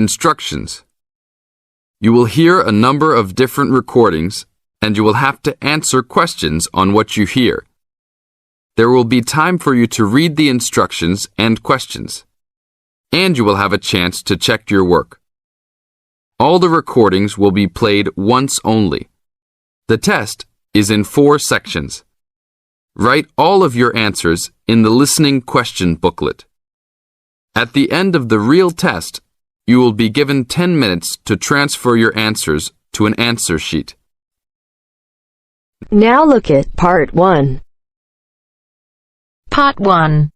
instructions. You will hear a number of different recordings, and you will have to answer questions on what you hear. There will be time for you to read the instructions and questions, and you will have a chance to check your work. All the recordings will be played once only. The test is in 4 sections. Write all of your answers in the listening question booklet. At the end of the real test, you will be given 10 minutes to transfer your answers to an answer sheet. Now look at Part 1. Part 1.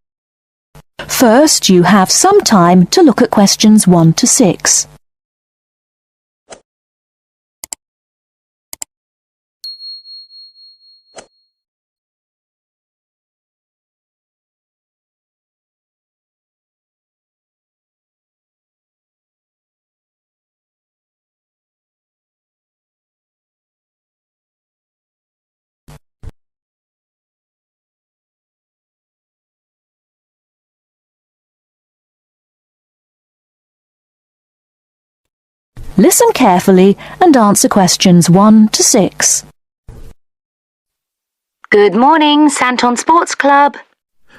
First, you have some time to look at questions 1 to 6. Listen carefully and answer questions 1 to 6. Good morning, Santon Sports Club.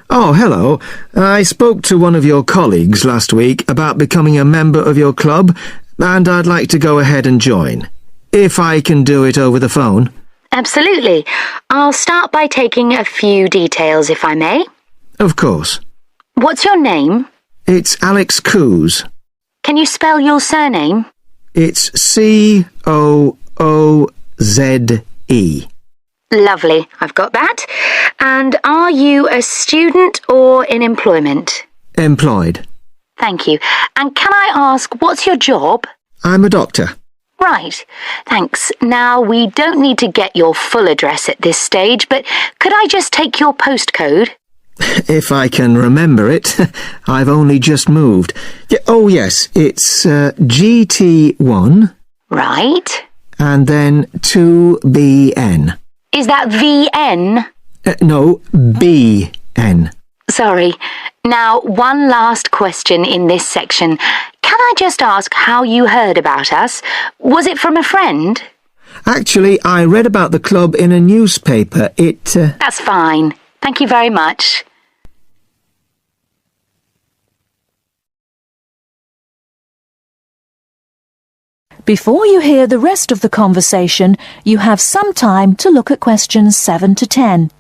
Oh, hello. I spoke to one of your colleagues last week about becoming a member of your club, and I'd like to go ahead and join. If I can do it over the phone. Absolutely. I'll start by taking a few details, if I may. Of course. What's your name? It's Alex Coos. Can you spell your surname? It's C-O-O-Z-E. Lovely, I've got that. And are you a student or in employment? Employed. Thank you. And can I ask, what's your job? I'm a doctor. Right, thanks. Now, we don't need to get your full address at this stage, but could I just take your postcode? If I can remember it. I've only just moved. Oh, yes, it's GT1. Right. And then 2BN. Is that VN? No, BN. Sorry. Now, one last question in this section. Can I just ask how you heard about us? Was it from a friend? Actually, I read about the club in a newspaper. That's fine. Thank you very much. Before you hear the rest of the conversation, you have some time to look at questions 7 to 10.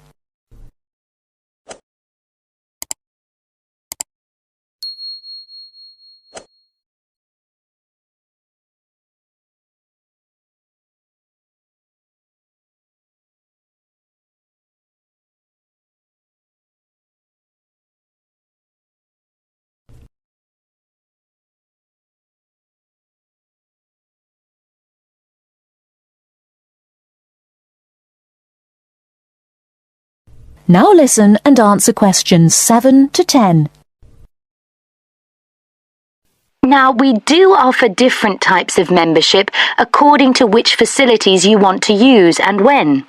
Now listen and answer questions 7 to 10. Now, we do offer different types of membership according to which facilities you want to use and when.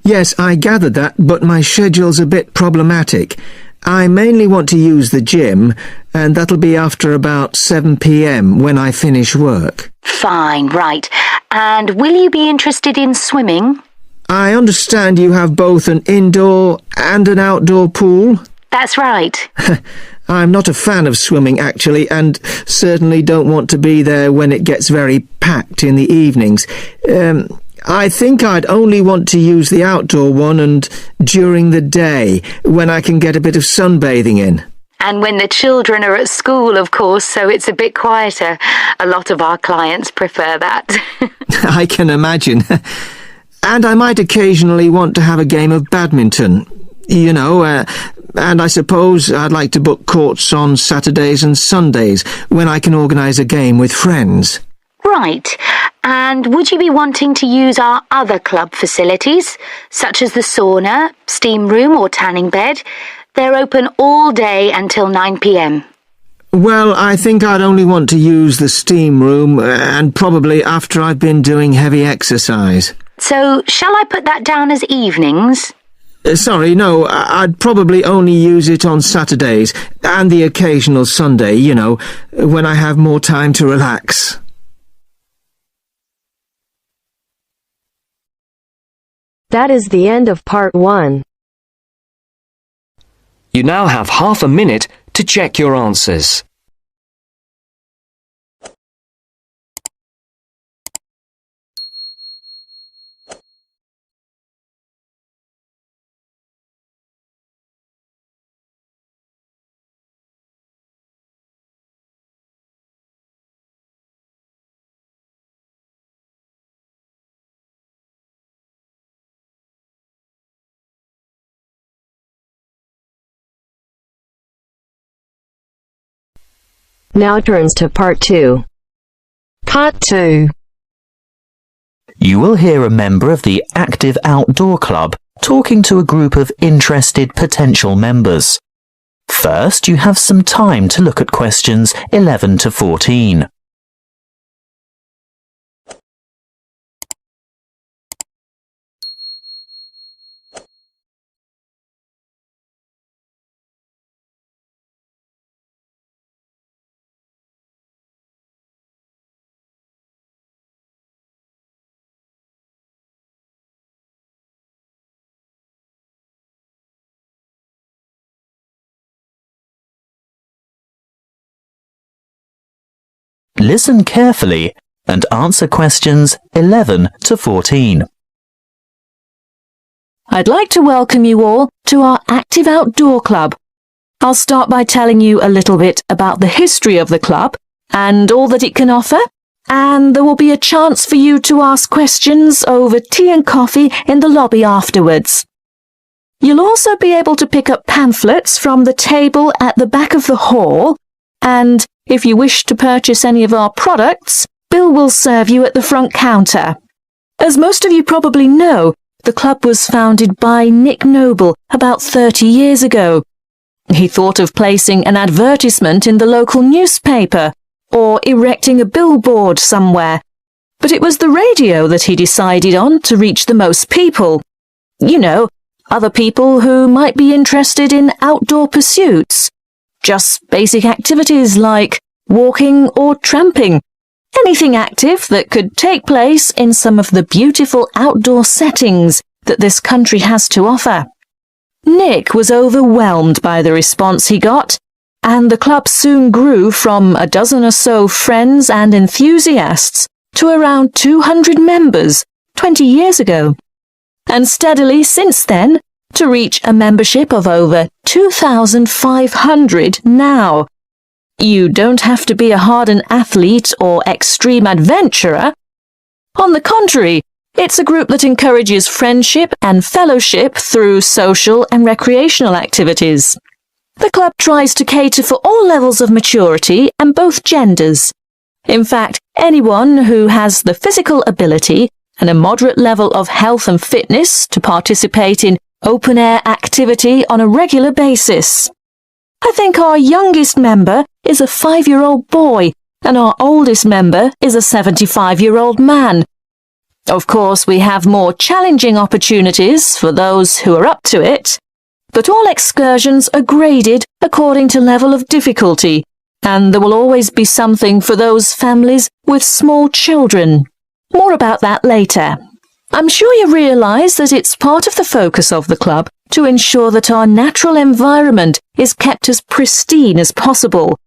Yes, I gathered that, but my schedule's a bit problematic. I mainly want to use the gym, and that'll be after about 7 p.m. when I finish work. Fine, right. And will you be interested in swimming? I understand you have both an indoor and an outdoor pool? That's right. I'm not a fan of swimming, actually, and certainly don't want to be there when it gets very packed in the evenings. I think I'd only want to use the outdoor one and during the day, when I can get a bit of sunbathing in. And when the children are at school, of course, so it's a bit quieter. A lot of our clients prefer that. I can imagine. And I might occasionally want to have a game of badminton, and I suppose I'd like to book courts on Saturdays and Sundays when I can organise a game with friends. Right. And would you be wanting to use our other club facilities, such as the sauna, steam room or tanning bed? They're open all day until 9 p.m. Well, I think I'd only want to use the steam room, and probably after I've been doing heavy exercise. So, shall I put that down as evenings? Sorry, no, I'd probably only use it on Saturdays, and the occasional Sunday, you know, when I have more time to relax. That is the end of part 1. You now have half a minute to check your answers. Now turns to part 2. Part 2. You will hear a member of the Active Outdoor Club talking to a group of interested potential members. First, you have some time to look at questions 11 to 14. Listen carefully and answer questions 11 to 14. I'd like to welcome you all to our Active Outdoor Club. I'll start by telling you a little bit about the history of the club and all that it can offer, and there will be a chance for you to ask questions over tea and coffee in the lobby afterwards. You'll also be able to pick up pamphlets from the table at the back of the hall, and if you wish to purchase any of our products, Bill will serve you at the front counter. As most of you probably know, the club was founded by Nick Noble about 30 years ago. He thought of placing an advertisement in the local newspaper or erecting a billboard somewhere, but it was the radio that he decided on to reach the most people. You know, other people who might be interested in outdoor pursuits. Just basic activities like walking or tramping. Anything active that could take place in some of the beautiful outdoor settings that this country has to offer. Nick was overwhelmed by the response he got, and the club soon grew from a dozen or so friends and enthusiasts to around 200 members 20 years ago, and steadily since then to reach a membership of over 2,500 now. You don't have to be a hardened athlete or extreme adventurer. On the contrary, it's a group that encourages friendship and fellowship through social and recreational activities. The club tries to cater for all levels of maturity and both genders. In fact, anyone who has the physical ability and a moderate level of health and fitness to participate in open-air activity on a regular basis. I think our youngest member is a 5-year-old boy, and our oldest member is a 75-year-old man. Of course, we have more challenging opportunities for those who are up to it, but all excursions are graded according to level of difficulty, and there will always be something for those families with small children. More about that later. I'm sure you realise that it's part of the focus of the club to ensure that our natural environment is kept as pristine as possible.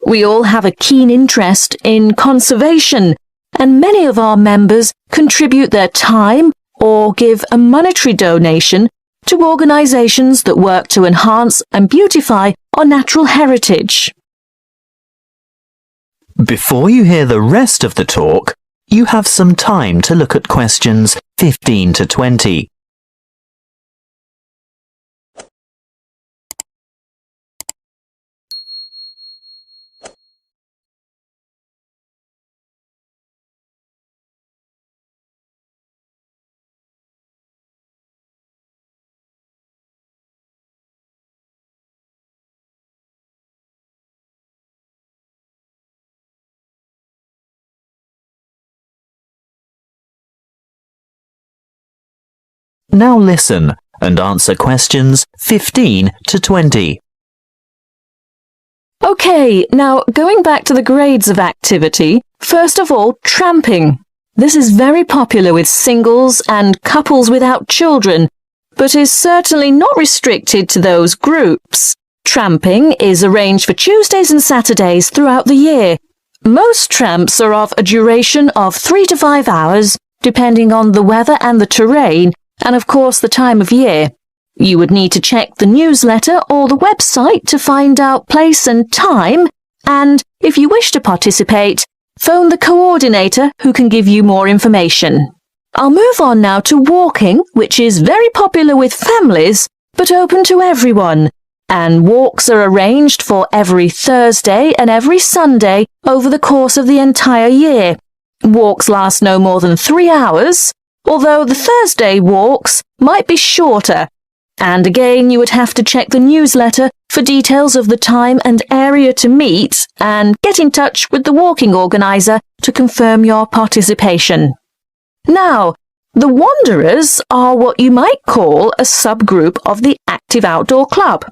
We all have a keen interest in conservation, and many of our members contribute their time or give a monetary donation to organisations that work to enhance and beautify our natural heritage. Before you hear the rest of the talk, you have some time to look at questions 15 to 20. Now listen and answer questions 15 to 20. OK, now going back to the grades of activity, first of all, tramping. This is very popular with singles and couples without children, but is certainly not restricted to those groups. Tramping is arranged for Tuesdays and Saturdays throughout the year. Most tramps are of a duration of 3 to 5 hours, depending on the weather and the terrain, and of course the time of year. You would need to check the newsletter or the website to find out place and time, and if you wish to participate, phone the coordinator who can give you more information. I'll move on now to walking, which is very popular with families, but open to everyone. And walks are arranged for every Thursday and every Sunday over the course of the entire year. Walks last no more than 3 hours, although the Thursday walks might be shorter. And again, you would have to check the newsletter for details of the time and area to meet and get in touch with the walking organizer to confirm your participation. Now, the Wanderers are what you might call a subgroup of the Active Outdoor Club.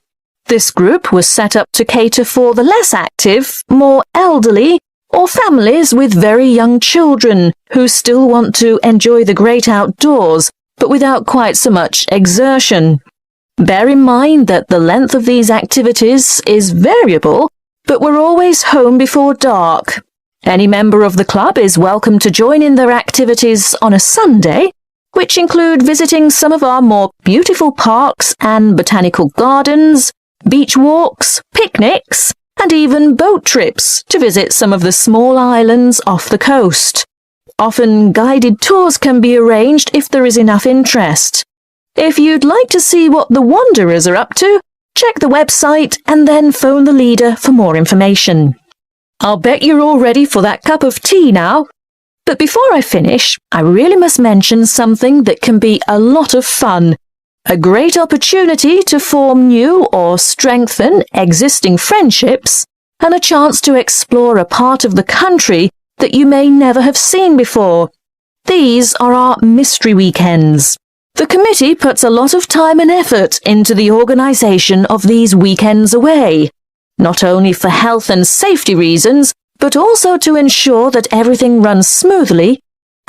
This group was set up to cater for the less active, more elderly, or families with very young children who still want to enjoy the great outdoors, but without quite so much exertion. Bear in mind that the length of these activities is variable, but we're always home before dark. Any member of the club is welcome to join in their activities on a Sunday, which include visiting some of our more beautiful parks and botanical gardens, beach walks, picnics, and even boat trips to visit some of the small islands off the coast. Often guided tours can be arranged if there is enough interest. If you'd like to see what the Wanderers are up to, check the website and then phone the leader for more information. I'll bet you're all ready for that cup of tea now. But before I finish, I really must mention something that can be a lot of fun. A great opportunity to form new or strengthen existing friendships, and a chance to explore a part of the country that you may never have seen before. These are our mystery weekends. The committee puts a lot of time and effort into the organisation of these weekends away, not only for health and safety reasons, but also to ensure that everything runs smoothly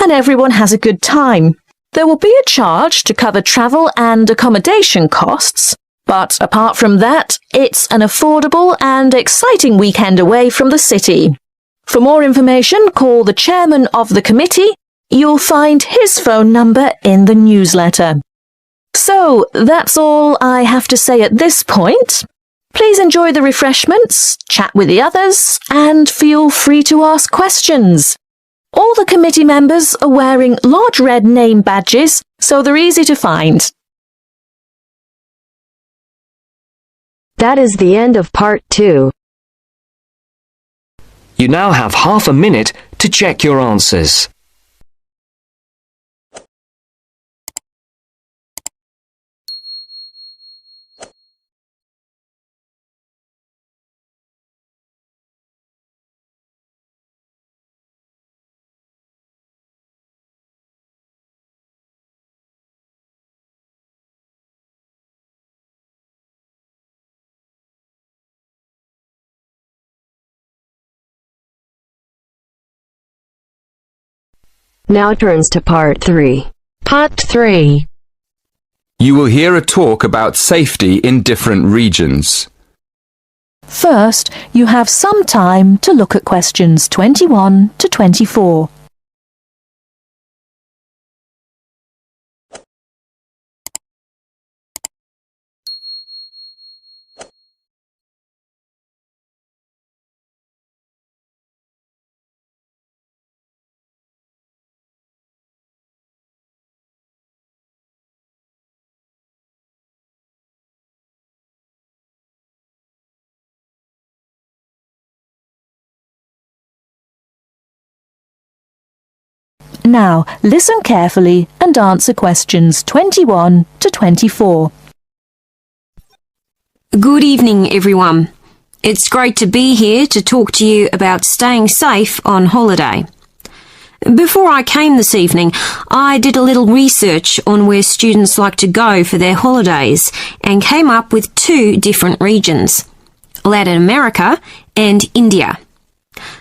and everyone has a good time. There will be a charge to cover travel and accommodation costs, but apart from that, it's an affordable and exciting weekend away from the city. For more information, call the chairman of the committee. You'll find his phone number in the newsletter. So, that's all I have to say at this point. Please enjoy the refreshments, chat with the others, and feel free to ask questions. All the committee members are wearing large red name badges, so they're easy to find. That is the end of part 2. You now have half a minute to check your answers. Now turns to part 3. Part 3. You will hear a talk about safety in different regions. First, you have some time to look at questions 21 to 24. Now, listen carefully and answer questions 21 to 24. Good evening, everyone. It's great to be here to talk to you about staying safe on holiday. Before I came this evening, I did a little research on where students like to go for their holidays and came up with 2 different regions, Latin America and India.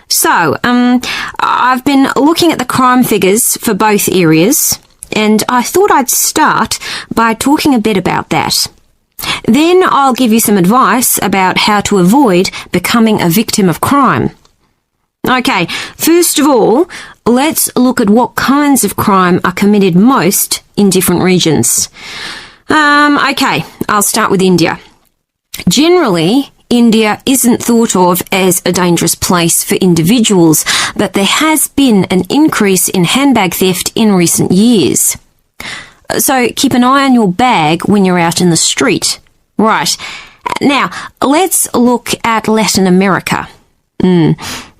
So, I've been looking at the crime figures for both areas, and I thought I'd start by talking a bit about that. Then I'll give you some advice about how to avoid becoming a victim of crime. Okay, first of all, let's look at what kinds of crime are committed most in different regions. Okay, I'll start with India. Generally, India isn't thought of as a dangerous place for individuals, but there has been an increase in handbag theft in recent years. So keep an eye on your bag when you're out in the street. Right, now let's look at Latin America.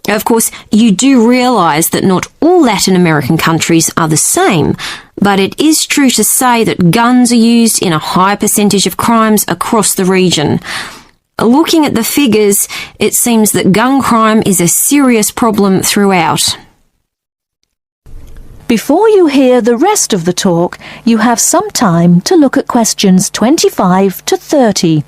Of course, you do realise that not all Latin American countries are the same, but it is true to say that guns are used in a high percentage of crimes across the region. Looking at the figures, it seems that gun crime is a serious problem throughout. Before you hear the rest of the talk, you have some time to look at questions 25 to 30.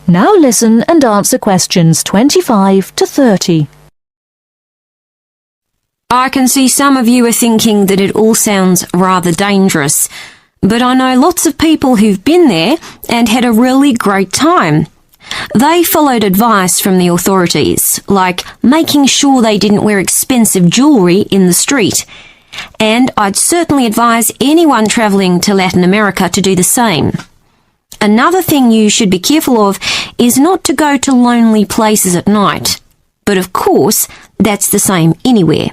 Now listen and answer questions 25 to 30. I can see some of you are thinking that it all sounds rather dangerous, but I know lots of people who've been there and had a really great time. They followed advice from the authorities, like making sure they didn't wear expensive jewellery in the street. And I'd certainly advise anyone travelling to Latin America to do the same. Another thing you should be careful of is not to go to lonely places at night. But of course, that's the same anywhere.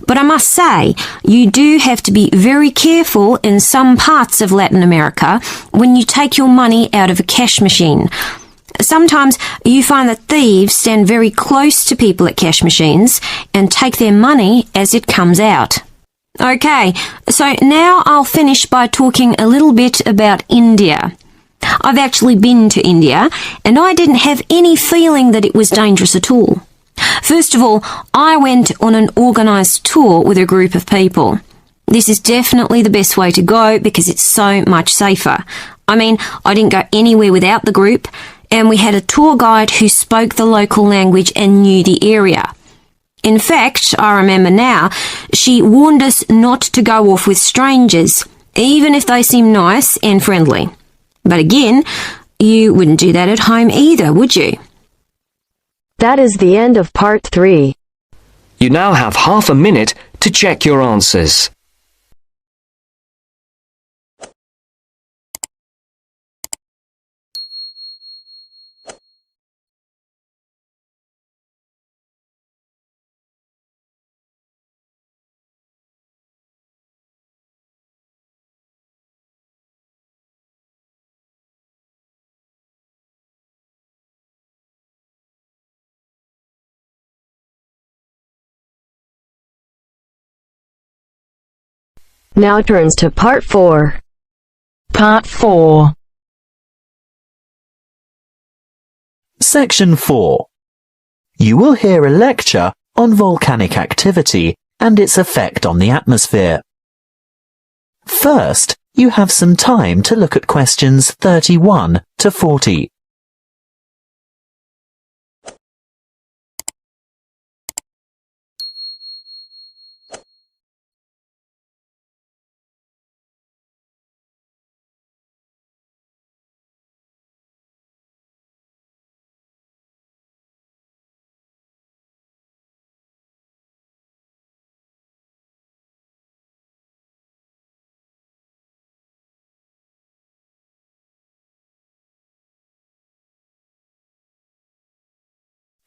But I must say, you do have to be very careful in some parts of Latin America when you take your money out of a cash machine. Sometimes you find that thieves stand very close to people at cash machines and take their money as it comes out. Okay, so now I'll finish by talking a little bit about India. I've actually been to India, and I didn't have any feeling that it was dangerous at all. First of all, I went on an organised tour with a group of people. This is definitely the best way to go because it's so much safer. I mean, I didn't go anywhere without the group, and we had a tour guide who spoke the local language and knew the area. In fact, I remember now, she warned us not to go off with strangers, even if they seem nice and friendly. But again, you wouldn't do that at home either, would you? That is the end of part 3. You now have half a minute to check your answers. Now turns to part 4. Part 4. Section 4. You will hear a lecture on volcanic activity and its effect on the atmosphere. First, you have some time to look at questions 31 to 40.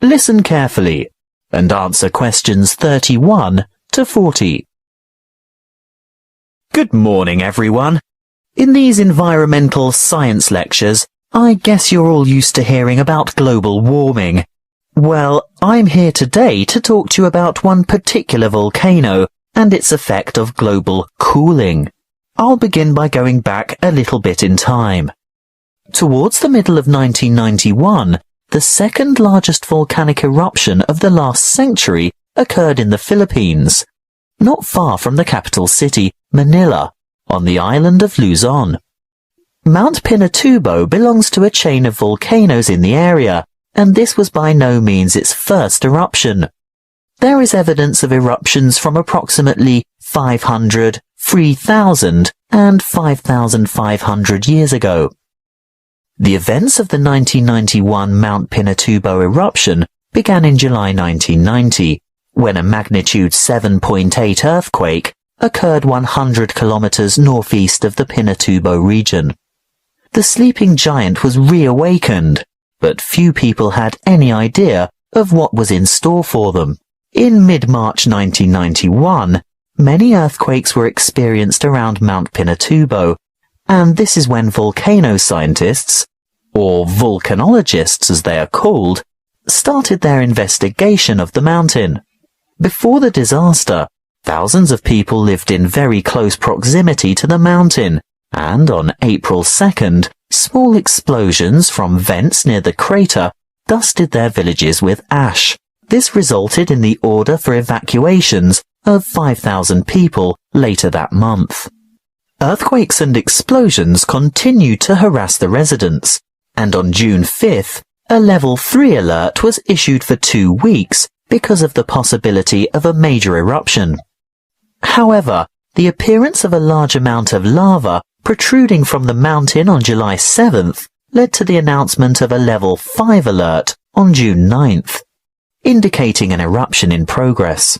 Listen carefully and answer questions 31 to 40. Good morning, everyone. In these environmental science lectures, I guess you're all used to hearing about global warming. Well, I'm here today to talk to you about one particular volcano and its effect of global cooling. I'll begin by going back a little bit in time. Towards the middle of 1991, the second largest volcanic eruption of the last century occurred in the Philippines, not far from the capital city, Manila, on the island of Luzon. Mount Pinatubo belongs to a chain of volcanoes in the area, and this was by no means its first eruption. There is evidence of eruptions from approximately 500, 3,000 and 5,500 years ago. The events of the 1991 Mount Pinatubo eruption began in July 1990, when a magnitude 7.8 earthquake occurred 100 kilometers northeast of the Pinatubo region. The sleeping giant was reawakened, but few people had any idea of what was in store for them. In mid-March 1991, many earthquakes were experienced around Mount Pinatubo, and this is when volcano scientists, or volcanologists as they are called, started their investigation of the mountain. Before the disaster, thousands of people lived in very close proximity to the mountain, and on April 2nd, small explosions from vents near the crater dusted their villages with ash. This resulted in the order for evacuations of 5,000 people later that month. Earthquakes and explosions continued to harass the residents, and on June 5th, a level 3 alert was issued for 2 weeks because of the possibility of a major eruption. However, the appearance of a large amount of lava protruding from the mountain on July 7th led to the announcement of a level 5 alert on June 9th, indicating an eruption in progress.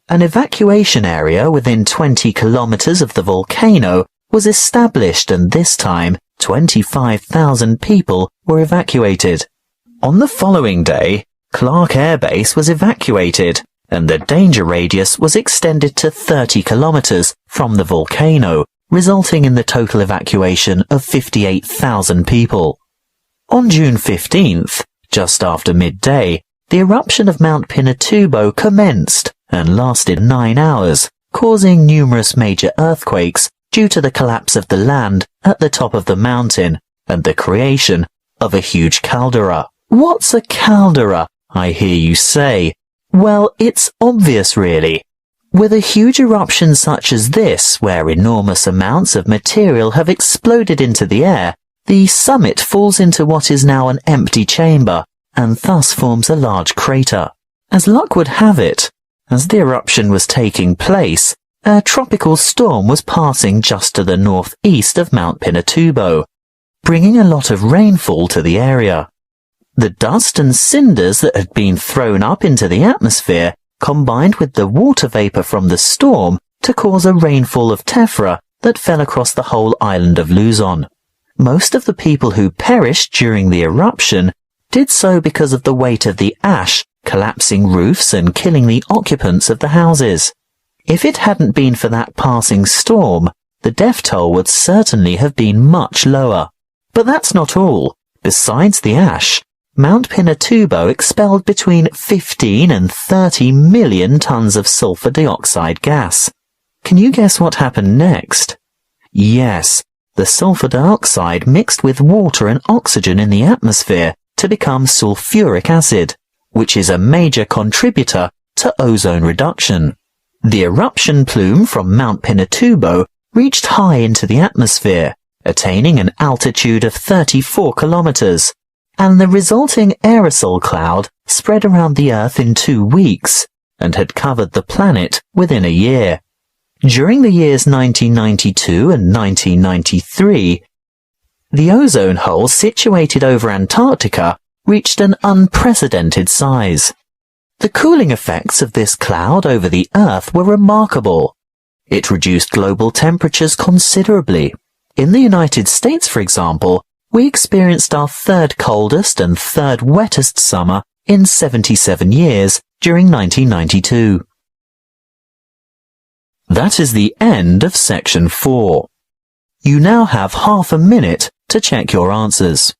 An evacuation area within 20 kilometers of the volcano was established, and this time 25,000 people were evacuated. On the following day, Clark Air Base was evacuated, and the danger radius was extended to 30 kilometers from the volcano, resulting in the total evacuation of 58,000 people. On June 15th, just after midday, the eruption of Mount Pinatubo commenced and lasted 9 hours, causing numerous major earthquakes due to the collapse of the land at the top of the mountain and the creation of a huge caldera. What's a caldera, I hear you say? Well, it's obvious really. With a huge eruption such as this, where enormous amounts of material have exploded into the air, the summit falls into what is now an empty chamber, and thus forms a large crater. As luck would have it, as the eruption was taking place, a tropical storm was passing just to the northeast of Mount Pinatubo, bringing a lot of rainfall to the area. The dust and cinders that had been thrown up into the atmosphere combined with the water vapor from the storm to cause a rainfall of tephra that fell across the whole island of Luzon. Most of the people who perished during the eruption did so because of the weight of the ash collapsing roofs and killing the occupants of the houses. If it hadn't been for that passing storm, the death toll would certainly have been much lower. But that's not all. Besides the ash, Mount Pinatubo expelled between 15 and 30 million tons of sulfur dioxide gas. Can you guess what happened next? Yes, the sulfur dioxide mixed with water and oxygen in the atmosphere to become sulfuric acid, which is a major contributor to ozone reduction. The eruption plume from Mount Pinatubo reached high into the atmosphere, attaining an altitude of 34 kilometers, and the resulting aerosol cloud spread around the Earth in 2 weeks and had covered the planet within a year. During the years 1992 and 1993, the ozone hole situated over Antarctica reached an unprecedented size. The cooling effects of this cloud over the Earth were remarkable. It reduced global temperatures considerably. In the United States, for example, we experienced our third coldest and third wettest summer in 77 years during 1992. That is the end of section 4. You now have half a minute to check your answers.